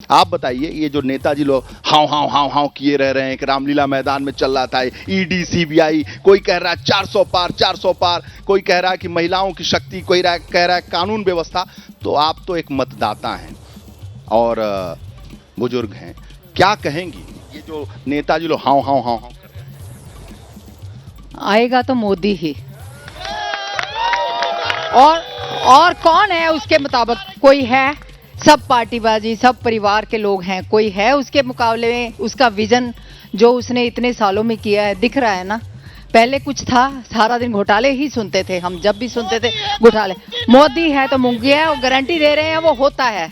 आप बताइए, ये जो नेताजी लोग हाव हाव हाव हाव किए रह रहे हैं कि रामलीला मैदान में चल रहा था ईडी सीबीआई, कोई कह रहा है 400 पार 400 पार, कोई कह रहा है कि महिलाओं की शक्ति, कोई कह रहा है कानून व्यवस्था। तो आप तो एक मतदाता हैं और बुजुर्ग हैं, क्या कहेंगी ये जो नेताजी लोग हाव हाव हाव हाव कर रहे हैं? आएगा तो मोदी ही, और कौन है उसके मुताबिक? कोई है? सब पार्टीबाजी, सब परिवार के लोग हैं, कोई है उसके मुकाबले में? उसका विजन जो उसने इतने सालों में किया है दिख रहा है ना। पहले कुछ था, सारा दिन घोटाले ही सुनते थे हम, जब भी सुनते थे घोटाले। मोदी है तो मुंगी है, वो गारंटी दे रहे हैं, वो होता है।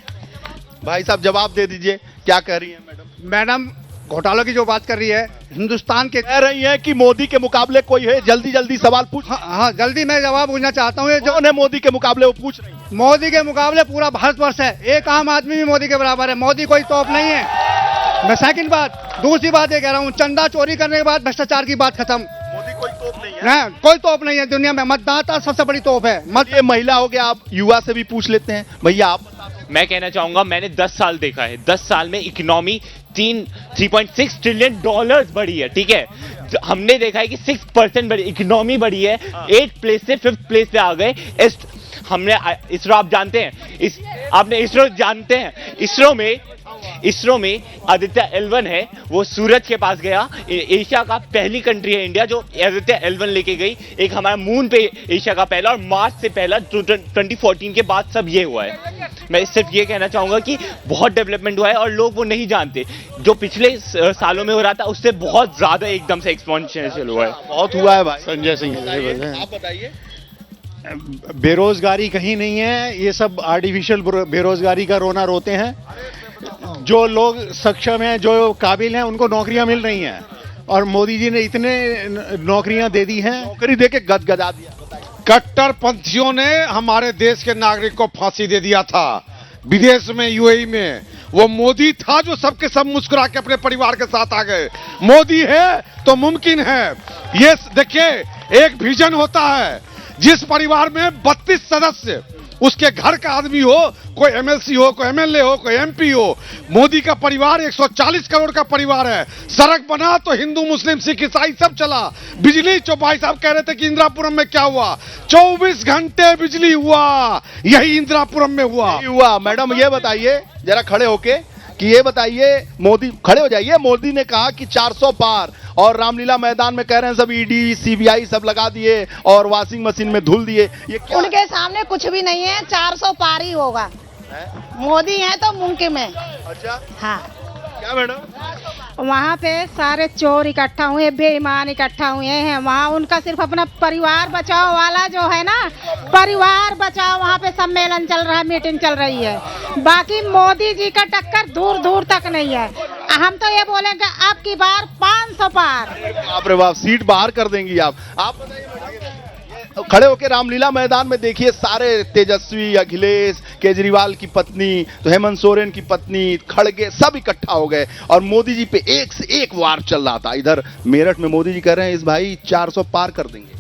भाई साहब जवाब दे दीजिए, क्या कह रही हैं मैडम? मैडम घोटालों की जो बात कर रही है, हिंदुस्तान के कह रही हैं कि मोदी के मुकाबले कोई है, जल्दी जल्दी सवाल पूछ। हाँ, जल्दी मैं जवाब पूछना चाहता हूँ। ये जो कौन है मोदी के मुकाबले, वो पूछ रही हैं। मोदी के मुकाबले पूरा भारतवर्ष है, एक आम आदमी भी मोदी के बराबर है। मोदी कोई तोप नहीं है। मैं सेकंड बात, दूसरी बात ये कह रहा हूँ, चंदा चोरी करने के बाद भ्रष्टाचार की बात खत्म। मोदी कोई तोप नहीं है ना, कोई तोप नहीं है दुनिया में। मतदाता सबसे बड़ी तोप है। ये महिला हो गया, आप युवा से भी पूछ लेते हैं। भैया आप मैं कहना चाहूंगा, मैंने 10 साल देखा है, 10 साल में इकोनॉमी 3.6 ट्रिलियन डॉलर्स बढ़ी है, ठीक है। हमने देखा है कि 6% बढ़ी इकोनॉमी बढ़ी है, 8 प्लेस से 5th प्लेस पे आ गए। हमने इसरो, आप जानते हैं, आपने इसरो जानते हैं, इसरो में आदित्य L1 है, वो सूरज के पास गया। एशिया का पहली कंट्री है इंडिया जो आदित्य L1 लेके गई। एक हमारा मून पे एशिया का पहला और मार्स से पहला 2014 के बाद सब ये हुआ है। मैं सिर्फ ये कहना चाहूंगा कि बहुत डेवलपमेंट हुआ है और लोग वो नहीं जानते। जो पिछले सालों में हो रहा था उससे बहुत ज्यादा एकदम से एक्सपोनेंशियल हुआ है। बहुत हुआ है भाई। संजय सिंह आप बताइए। बेरोजगारी कहीं नहीं है, ये सब आर्टिफिशियल बेरोजगारी का रोना रोते हैं। जो लोग सक्षम हैं, जो काबिल हैं, उनको नौकरियां मिल रही हैं और मोदी जी ने इतने नौकरियां दे दी हैं। नौकरी दे के गदगदा दिया। कट्टरपंथियों ने हमारे देश के नागरिक को फांसी दे दिया था विदेश में, यूएई में। वो मोदी था जो सबके सब मुस्कुरा के अपने परिवार के साथ आ गए। मोदी है तो मुमकिन है। ये देखिए, एक विजन होता है। जिस परिवार में 32 सदस्य, उसके घर का आदमी हो, कोई एमएलसी हो, कोई एमएलए हो, कोई एमपी हो। मोदी का परिवार 140 करोड़ का परिवार है। सड़क बना तो हिंदू मुस्लिम सिख ईसाई सब चला। बिजली, जो भाई साहब कह रहे थे कि इंदिरापुरम में क्या हुआ, 24 घंटे बिजली हुआ, यही इंदिरापुरम में हुआ। मैडम ये बताइए जरा खड़े होके कि ये बताइए, मोदी खड़े हो जाइए। मोदी ने कहा कि 400 पार, और रामलीला मैदान में कह रहे हैं सब ईडी सीबीआई सब लगा दिए और वॉशिंग मशीन में धुल दिए। ये क्या उनके सामने कुछ भी नहीं है, 400 पार ही होगा। मोदी है तो मुमकिन है। अच्छा, हाँ। क्या मैडम? वहाँ पे सारे चोर इकट्ठा हुए, बेईमान इकट्ठा हुए हैं। वहाँ उनका सिर्फ अपना परिवार बचाओ वाला जो है ना, परिवार बचाओ, वहाँ पे सम्मेलन चल रहा है, मीटिंग चल रही है। बाकी मोदी जी का टक्कर दूर दूर तक नहीं है। हम तो ये बोलेंगे अब की बार 500 पार। बाप रे बाप, सीट बाहर कर देंगी आप बताइए मैडम। खड़े होके रामलीला मैदान में देखिए, सारे तेजस्वी, अखिलेश केजरीवाल की पत्नी, तो हेमंत सोरेन की पत्नी, खड़गे सब इकट्ठा हो गए और मोदी जी पे एक से एक वार चल रहा था। इधर मेरठ में मोदी जी कह रहे हैं इस भाई 400 पार कर देंगे।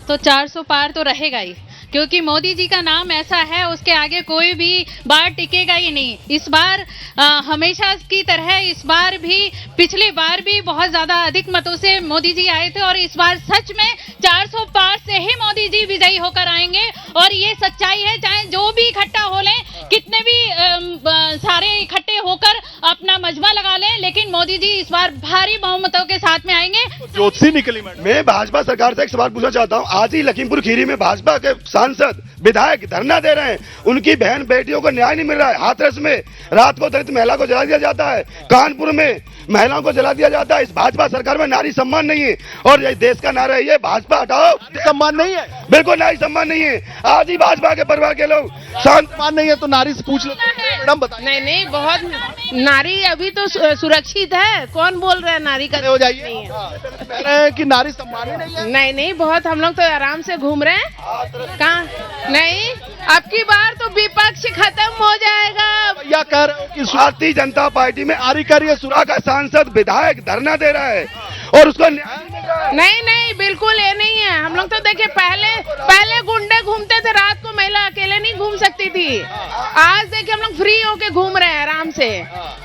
तो 400 पार तो रहेगा ही, क्योंकि मोदी जी का नाम ऐसा है, उसके आगे कोई भी बार टिकेगा ही नहीं। इस बार हमेशा की तरह इस बार भी, पिछली बार भी बहुत ज्यादा अधिक मतों से मोदी जी आए थे और इस बार सच में 400 पार से ही मोदी जी विजयी होकर आएंगे। और ये सच्चाई है, चाहे जो भी इकट्ठा हो लें, कितने भी सारे इकट्ठे होकर अपना मजमा लगा लें, लेकिन मोदी जी इस बार भारी बहुमतों के साथ में आएंगे। ज्योतिषी निकली मैडम। मैं भाजपा सरकार से एक सवाल पूछना चाहता हूँ। आज ही लखीमपुर खीरी में भाजपा के सांसद विधायक धरना दे रहे हैं, उनकी बहन बेटियों को न्याय नहीं मिल रहा है। हाथरस में रात को दलित महिला को जला दिया जाता है, कानपुर में महिलाओं को जला दिया जाता है। इस भाजपा सरकार में नारी सम्मान नहीं है और ये देश का नारा है, ये भाजपा हटाओ। सम्मान नहीं है, बिल्कुल नारी सम्मान नहीं है। आज ही भाजपा के परिवार के लोग सम्मान नहीं है तो नारी से पूछ लेते हैं। मैडम बताइए। नहीं, बहुत नारी अभी तो सुरक्षित है। कौन बोल रहा है नारी का हो जाइए, कह रहे हैं कि नारी सम्मान ही नहीं है। नहीं, बहुत हम लोग तो आराम से घूम रहे हैं। कहाँ नहीं, अब की बार तो विपक्ष खत्म हो जाएगा। भैया कह रहे हो कि भारतीय जनता पार्टी में आरिकरिया सुरा का सांसद विधायक धरना दे रहा है और उसका न्याय नहीं मिल रहा है। नहीं नहीं, बिल्कुल ये नहीं है। हम लोग तो देखिए पहले गुंडे घूमते थे, रात को महिला अकेले नहीं घूम सकती थी। आज देखिए हम लोग फ्री होके घूम रहे हैं आराम से।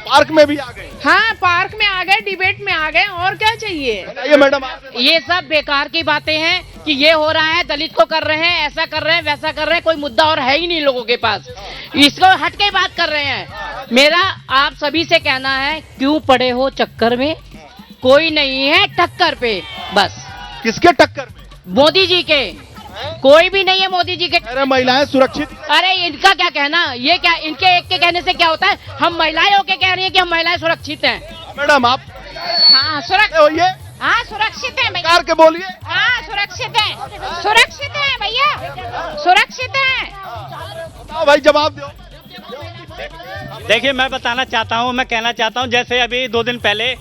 पार्क में भी आ गए। हाँ, पार्क में आ गए, डिबेट में आ गए, और क्या चाहिए। ये मैडम ये सब बेकार की बातें हैं कि ये हो रहा है, दलित को कर रहे हैं, ऐसा कर रहे हैं, वैसा कर रहे हैं, कोई मुद्दा और है ही नहीं लोगों के पास, इसको हट के बात कर रहे हैं। मेरा आप सभी से कहना है, क्यों पड़े हो चक्कर में, कोई नहीं है टक्कर पे। बस किसके टक्कर में? मोदी जी के, कोई भी नहीं है मोदी जी के। अरे महिलाएं सुरक्षित। अरे इनका क्या कहना, ये क्या, इनके एक के कहने से क्या होता है। हम महिलाएं होके कह रही है कि हम महिलाएं सुरक्षित हैं। मैडम आप हाँ सुरक्षित हो ये हाँ सुरक्षित है भैया। कार के बोलिए। हाँ सुरक्षित है भैया, सुरक्षित है। बताओ भाई, जवाब दो। देखिए मैं बताना चाहता हूँ, मैं कहना चाहता हूँ, जैसे अभी 2 दिन पहले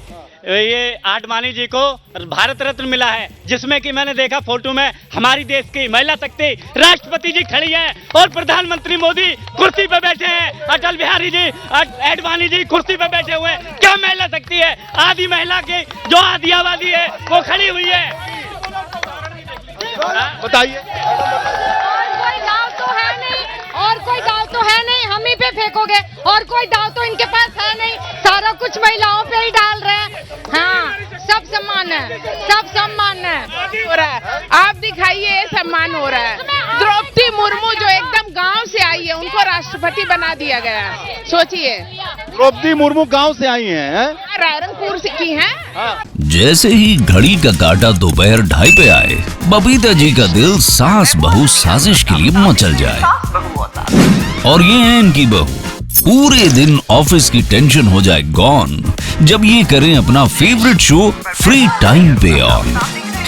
ये आडवाणी जी को भारत रत्न मिला है, जिसमें कि मैंने देखा फोटो में हमारी देश की महिला शक्ति राष्ट्रपति जी खड़ी है और प्रधानमंत्री मोदी कुर्सी पे बैठे हैं, अटल बिहारी जी आडवाणी जी कुर्सी पे बैठे हुए हैं। क्या महिला शक्ति है? आदि महिला की जो आदि आबादी है वो खड़ी हुई है। बताइए। और कोई दाव तो है नहीं, हम ही पे फेंकोगे, और कोई दाव तो इनके पास है नहीं, सारा कुछ महिलाओं पे ही डाल रहे हैं। हाँ, सब सम्मान है, सब सम्मान है हो रहा है। आप दिखाइए, ये सम्मान हो रहा है। द्रौपदी मुर्मू जो एकदम गांव से आई है, उनको राष्ट्रपति बना दिया गया। सोचिए, द्रौपदी मुर्मू गांव से आई हैं। रायरंगपुर से की हैं। जैसे ही घड़ी का काटा दोपहर 2:30 पे आए, बबीता जी का दिल सास बहू साजिश के लिए मचल जाए। और ये है इनकी बहू, पूरे दिन ऑफिस की टेंशन हो जाए गॉन जब ये करें अपना फेवरेट शो फ्री टाइम पे ऑन।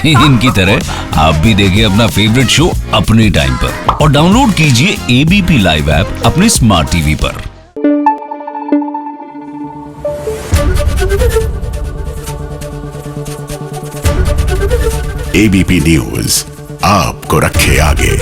इनकी तरह आप भी देखिए अपना फेवरेट शो अपने टाइम पर और डाउनलोड कीजिए एबीपी लाइव ऐप अपने स्मार्ट टीवी पर। एबीपी न्यूज आपको रखे आगे।